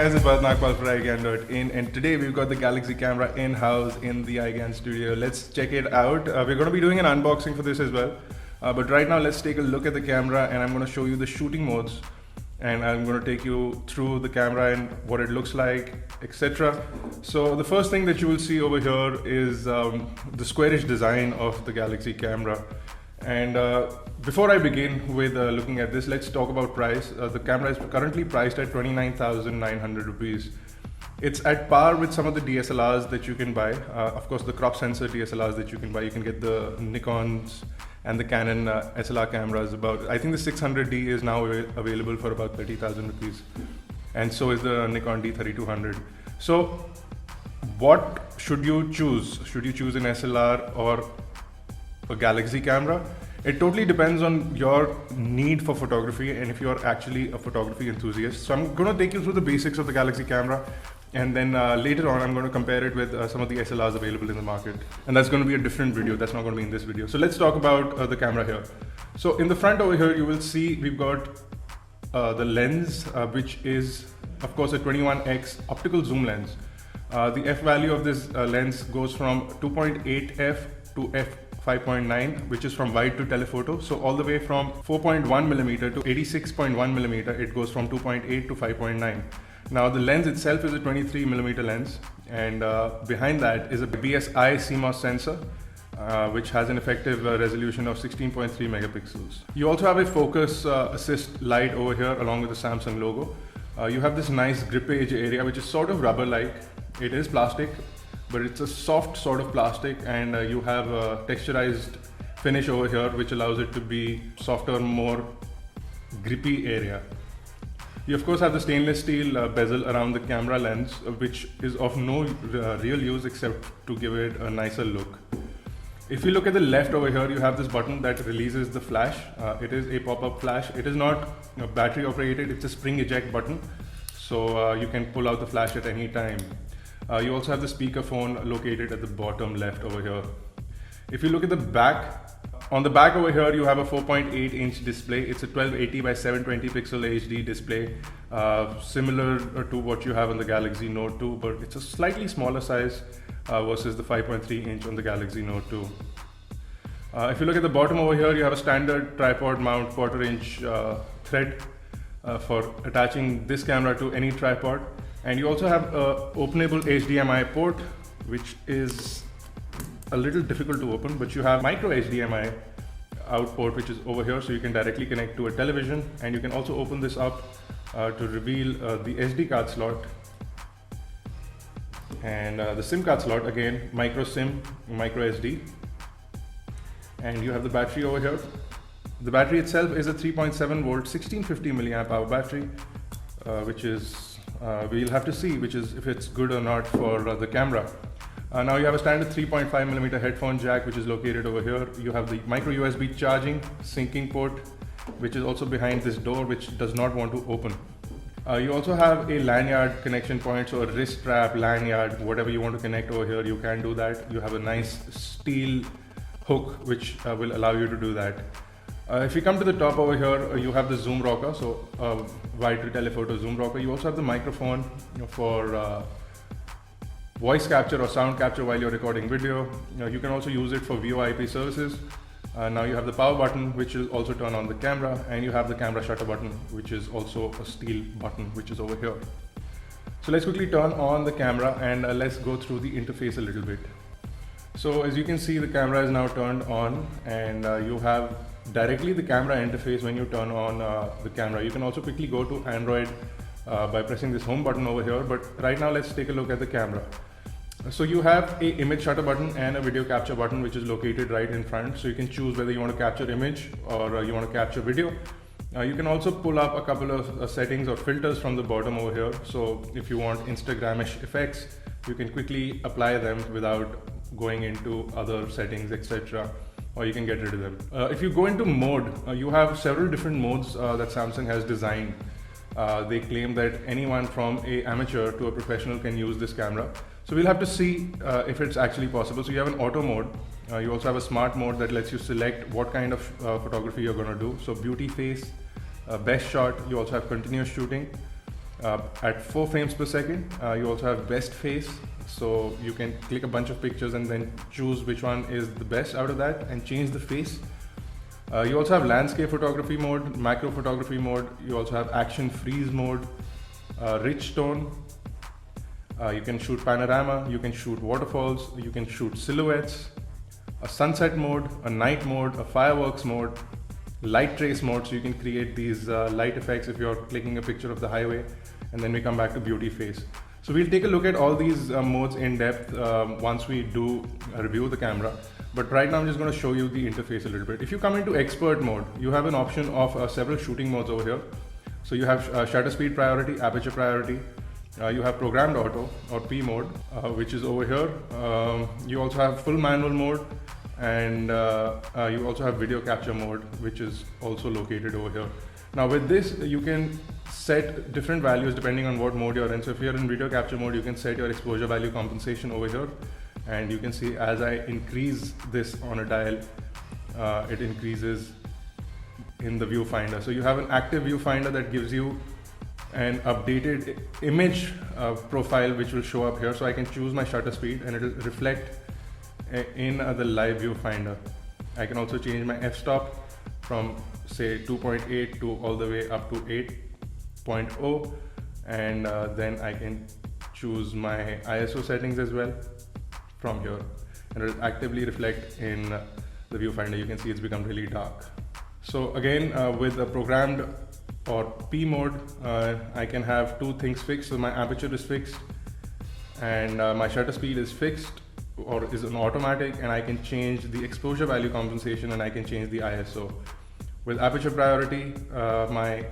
guys, it's Nagpal for iGyaan.in, and today we've got the Galaxy camera in-house in the iGyaan studio. Let's check it out. We're going to be doing an unboxing for this as well. But right now, let's take a look at the camera, and I'm going to show you the shooting modes, and I'm going to take you through the camera and what it looks like, etc. So the first thing that you will see over here is the squarish design of the Galaxy camera. And before I begin with looking at this, let's talk about price. The camera is currently priced at 29,900 rupees. It's at par with some of the DSLRs that you can buy. Of course, the crop sensor DSLRs that you can buy. You can get the Nikons and the Canon SLR cameras. I think the 600D is now available for about 30,000 rupees. And so is the Nikon D3200. So what should you choose? Should you choose an SLR or a Galaxy camera? It totally depends on your need for photography and if you're actually a photography enthusiast. So I'm going to take you through the basics of the Galaxy camera, and then later on I'm going to compare it with some of the SLRs available in the market, and that's going to be a different video. That's not going to be in this video. So let's talk about the camera here. So in the front over here you will see we've got the lens, which is of course a 21x optical zoom lens. The f value of this lens goes from 2.8 f to f5.9, which is from wide to telephoto. So all the way from 4.1 millimeter to 86.1 millimeter, it goes from 2.8 to 5.9. Now the lens itself is a 23 millimeter lens, and behind that is a BSI CMOS sensor, which has an effective resolution of 16.3 megapixels. You also have a focus assist light over here along with the Samsung logo. You have this nice grip edge area, which is sort of rubber-like. It is plastic, but it's a soft sort of plastic, and you have a texturized finish over here which allows it to be softer, more grippy area. You of course have the stainless steel bezel around the camera lens, which is of no real use except to give it a nicer look. If you look at the left over here, you have this button that releases the flash. It is a pop-up flash. It is not battery operated, it's a spring eject button, so you can pull out the flash at any time. You also have the speakerphone located at the bottom left over here. If you look at the back, on the back over here you have a 4.8 inch display. It's a 1280 by 720 pixel HD display, similar to what you have on the Galaxy Note 2, but it's a slightly smaller size versus the 5.3 inch on the Galaxy Note 2. If you look at the bottom over here, you have a standard tripod mount 1/4 inch thread for attaching this camera to any tripod. And you also have a openable HDMI port, which is a little difficult to open, but you have micro HDMI out port, which is over here, so you can directly connect to a television. And you can also open this up to reveal the SD card slot and the SIM card slot, again micro SIM, micro SD. And you have the battery over here. The battery itself is a 3.7 volt 1650 milliamp hour battery, which is we'll have to see if it's good or not for the camera. Now you have a standard 3.5 millimeter headphone jack, which is located over here. You have the micro USB charging syncing port, which is also behind this door, which does not want to open. You also have a lanyard connection point, so a wrist strap, lanyard, whatever you want to connect over here, you can do that. You have a nice steel hook, which will allow you to do that. If you come to the top over here, you have the zoom rocker, so wide to telephoto zoom rocker. You also have the microphone for voice capture or sound capture while you're recording video. You can also use it for VoIP services. Now you have the power button, which will also turn on the camera, and you have the camera shutter button, which is also a steel button, which is over here. So let's quickly turn on the camera and let's go through the interface a little bit. So as you can see, the camera is now turned on, and you have directly the camera interface when you turn on the camera. You can also quickly go to Android by pressing this home button over here, but right now let's take a look at the camera. So you have a image shutter button and a video capture button, which is located right in front, so you can choose whether you want to capture image or you want to capture video. You can also pull up a couple of settings or filters from the bottom over here. So if you want Instagramish effects, you can quickly apply them without going into other settings, etc., or you can get rid of them. If you go into mode, you have several different modes that Samsung has designed. They claim that anyone from an amateur to a professional can use this camera. So we'll have to see if it's actually possible. So you have an auto mode. You also have a smart mode that lets you select what kind of photography you're going to do. So beauty, face, best shot. You also have continuous shooting. at 4 frames per second. You also have best face, so you can click a bunch of pictures and then choose which one is the best out of that and change the face. You also have landscape photography mode, macro photography mode. You also have action freeze mode, rich tone. You can shoot panorama, you can shoot waterfalls, you can shoot silhouettes, a sunset mode, a night mode, a fireworks mode, light trace mode, so you can create these light effects if you're clicking a picture of the highway, and then we come back to beauty face. So we'll take a look at all these modes in depth once we do review the camera. But right now I'm just going to show you the interface a little bit. If you come into expert mode, you have an option of several shooting modes over here. So you have shutter speed priority, aperture priority. You have programmed auto or P mode, which is over here. You also have full manual mode, and you also have video capture mode, which is also located over here. Now with this, you can set different values depending on what mode you're in. So if you're in video capture mode, you can set your exposure value compensation over here, and you can see as I increase this on a dial, it increases in the viewfinder. So you have an active viewfinder that gives you an updated image profile, which will show up here. So I can choose my shutter speed and it will reflect in the live viewfinder. I can also change my f-stop from say 2.8 to all the way up to 8.0, and then I can choose my ISO settings as well from here, and it will actively reflect in the viewfinder. You can see it's become really dark. So again, with a programmed or P mode, I can have two things fixed. So my aperture is fixed, and my shutter speed is fixed or is an automatic, and I can change the exposure value compensation, and I can change the ISO. With aperture priority, my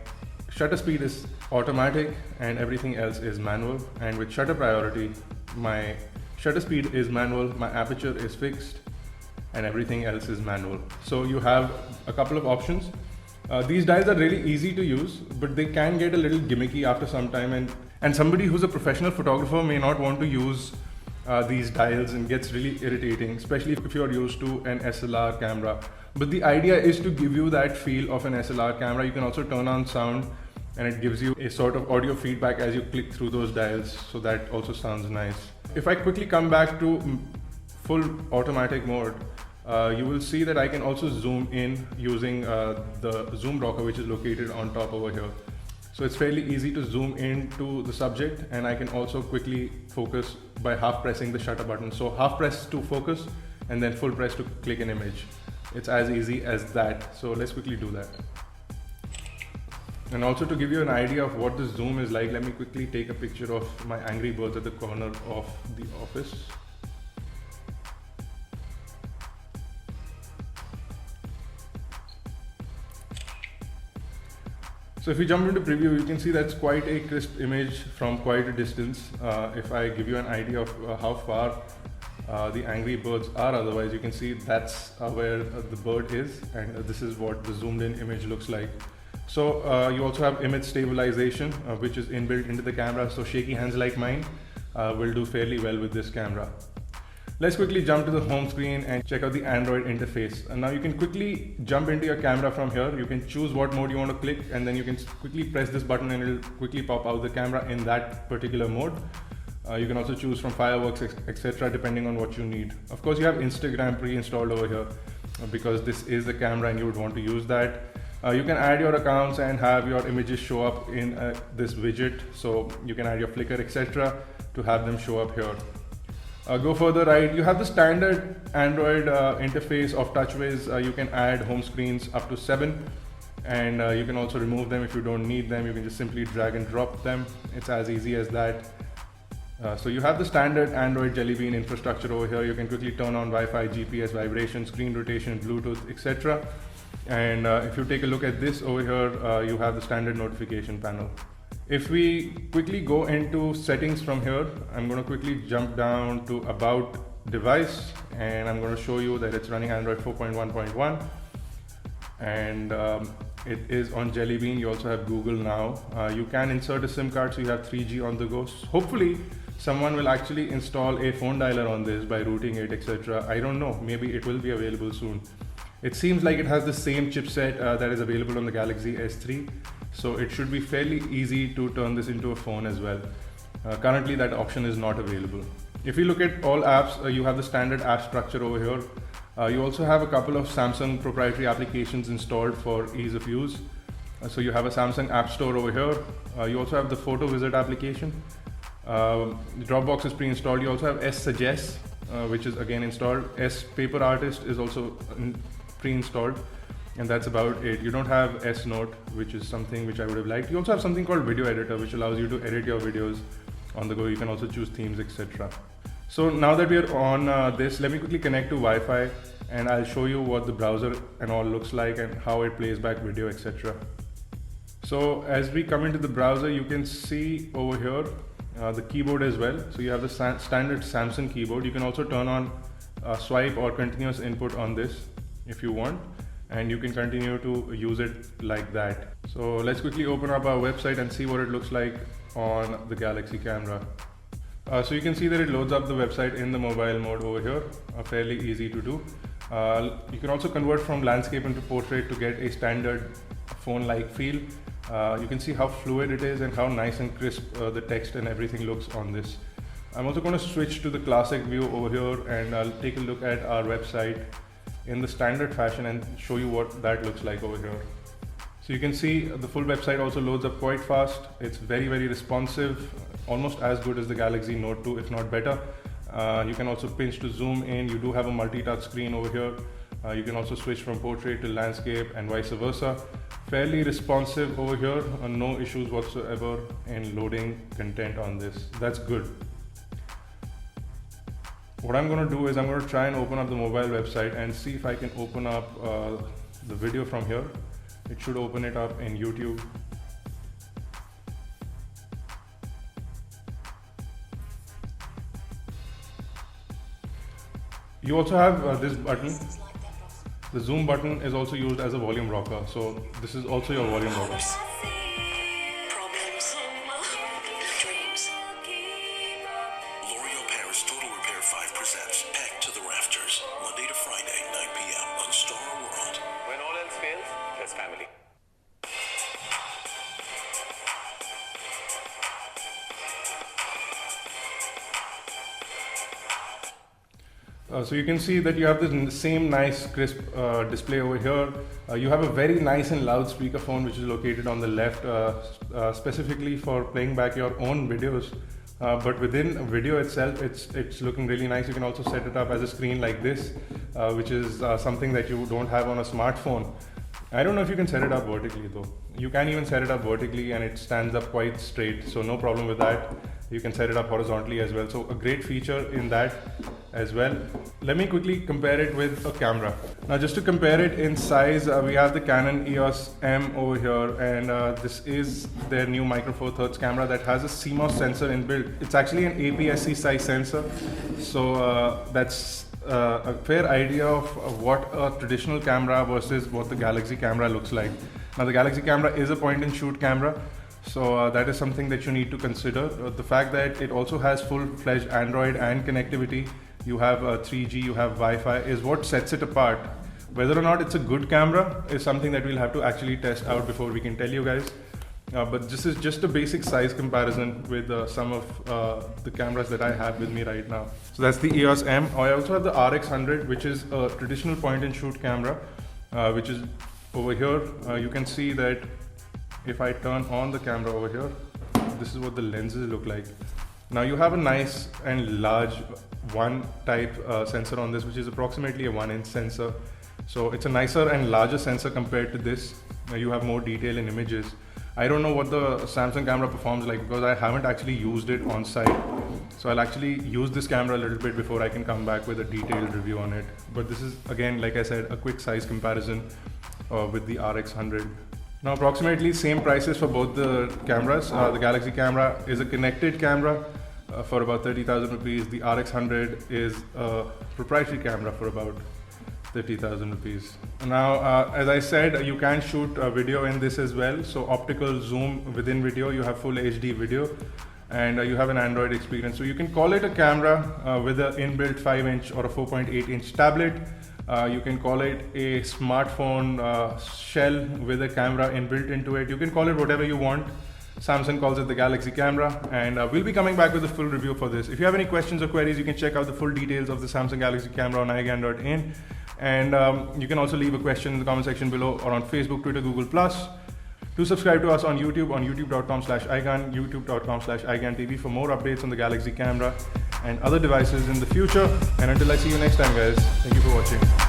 shutter speed is automatic and everything else is manual. And with shutter priority, my shutter speed is manual, my aperture is fixed, and everything else is manual. So you have a couple of options. These dials are really easy to use, but they can get a little gimmicky after some time, and somebody who's a professional photographer may not want to use these dials, and gets really irritating, especially if you're used to an SLR camera. But the idea is to give you that feel of an SLR camera. You can also turn on sound, and it gives you a sort of audio feedback as you click through those dials, so that also sounds nice. If I quickly come back to full automatic mode, you will see that I can also zoom in using the zoom rocker, which is located on top over here. So it's fairly easy to zoom into the subject, and I can also quickly focus by half pressing the shutter button. So half press to focus and then full press to click an image. It's as easy as that. So let's quickly do that. And also to give you an idea of what the zoom is like, let me quickly take a picture of my angry birds at the corner of the office. So if we jump into preview, you can see that's quite a crisp image from quite a distance. If I give you an idea of how far the angry birds are, otherwise you can see that's where the bird is, and this is what the zoomed in image looks like. So you also have image stabilization, which is inbuilt into the camera. So shaky hands like mine will do fairly well with this camera. Let's quickly jump to the home screen and check out the Android interface. And now you can quickly jump into your camera from here. You can choose what mode you want to click, and then you can quickly press this button and it'll quickly pop out the camera in that particular mode. You can also choose from fireworks, etc., depending on what you need. Of course, you have Instagram pre-installed over here because this is the camera and you would want to use that. You can add your accounts and have your images show up in this widget. So you can add your Flickr, etc., to have them show up here. Go further right, you have the standard Android interface of TouchWiz. You can add home screens up to 7, and you can also remove them if you don't need them. You can just simply drag and drop them. It's as easy as that. So you have the standard Android Jelly Bean infrastructure over here. You can quickly turn on Wi-Fi, GPS, vibration, screen rotation, Bluetooth, etc. And if you take a look at this over here, you have the standard notification panel. If we quickly go into settings from here, I'm going to quickly jump down to about device, and I'm going to show you that it's running Android 4.1.1, and it is on Jelly Bean. You also have Google Now. You can insert a SIM card, so you have 3G on the go. Hopefully someone will actually install a phone dialer on this by routing it, etc. I don't know, maybe it will be available soon. It seems like it has the same chipset that is available on the Galaxy S3. So it should be fairly easy to turn this into a phone as well. Currently that option is not available. If you look at all apps, you have the standard app structure over here. You also have a couple of Samsung proprietary applications installed for ease of use. So you have a Samsung App Store over here. You also have the Photo Wizard application. The Dropbox is pre-installed. You also have S Suggest, which is again installed. S Paper Artist is also pre-installed, and that's about it. You don't have S Note, which is something which I would have liked. You also have something called Video Editor, which allows you to edit your videos on the go. You can also choose themes, etc. So now that we are on this, let me quickly connect to Wi-Fi, and I'll show you what the browser and all looks like and how it plays back video, etc. So as we come into the browser, you can see over here the keyboard as well. So you have the standard Samsung keyboard. You can also turn on swipe or continuous input on this if you want, and you can continue to use it like that. So let's quickly open up our website and see what it looks like on the Galaxy camera. So you can see that it loads up the website in the mobile mode over here, fairly easy to do. You can also convert from landscape into portrait to get a standard phone-like feel. You can see how fluid it is and how nice and crisp the text and everything looks on this. I'm also going to switch to the classic view over here, and I'll take a look at our website in the standard fashion and show you what that looks like over here. So you can see the full website also loads up quite fast. It's very responsive, almost as good as the Galaxy Note 2, if not better. You can also pinch to zoom in. You do have a multi-touch screen over here. You can also switch from portrait to landscape and vice versa. Fairly responsive over here, no issues whatsoever in loading content on this. That's good. What I'm going to do is I'm going to try and open up the mobile website and see if I can open up the video from here. It should open it up in YouTube. You also have this button. The zoom button is also used as a volume rocker. So this is also your volume rocker. So you can see that you have this same nice crisp display over here. You have a very nice and loud speakerphone which is located on the left, specifically for playing back your own videos. But within video itself, it's looking really nice. You can also set it up as a screen like this, which is something that you don't have on a smartphone. I don't know if you can set it up vertically though. You can even set it up vertically and it stands up quite straight, so no problem with that. You can set it up horizontally as well, so a great feature in that as well. Let me quickly compare it with a camera. Now just to compare it in size, we have the Canon EOS M over here, and this is their new micro four thirds camera that has a CMOS sensor inbuilt. It's actually an APS-C size sensor, so that's a fair idea of what a traditional camera versus what the Galaxy camera looks like. Now the Galaxy camera is a point and shoot camera, so that is something that you need to consider. The fact that it also has full-fledged Android and connectivity, you have 3G, you have Wi-Fi, is what sets it apart. Whether or not it's a good camera is something that we'll have to actually test out before we can tell you guys. But this is just a basic size comparison with some of the cameras that I have with me right now. So that's the EOS M. I also have the RX100, which is a traditional point and shoot camera, which is over here. You can see that if I turn on the camera over here, this is what the lenses look like. Now you have a nice and large one type sensor on this, which is approximately a 1-inch sensor. So it's a nicer and larger sensor compared to this. You have more detail in images. I don't know what the Samsung camera performs like because I haven't actually used it on site. So I'll actually use this camera a little bit before I can come back with a detailed review on it. But this is, again, like I said, a quick size comparison with the RX100. Now approximately same prices for both the cameras. The Galaxy camera is a connected camera for about 30,000 rupees. The RX100 is a proprietary camera for about 30,000 rupees. Now, as I said, you can shoot video in this as well. So optical zoom within video, you have full HD video, and you have an Android experience. So you can call it a camera with an inbuilt 5-inch or a 4.8-inch tablet. You can call it a smartphone shell with a camera inbuilt into it. You can call it whatever you want. Samsung calls it the Galaxy camera, and we'll be coming back with a full review for this. If you have any questions or queries, you can check out the full details of the Samsung Galaxy camera on iGyaan.in, and you can also leave a question in the comment section below or on Facebook, Twitter, Google+. Do subscribe to us on YouTube, on youtube.com/iGyaan, youtube.com/iGyaanTV for more updates on the Galaxy camera and other devices in the future. And until I see you next time, guys, thank you for watching.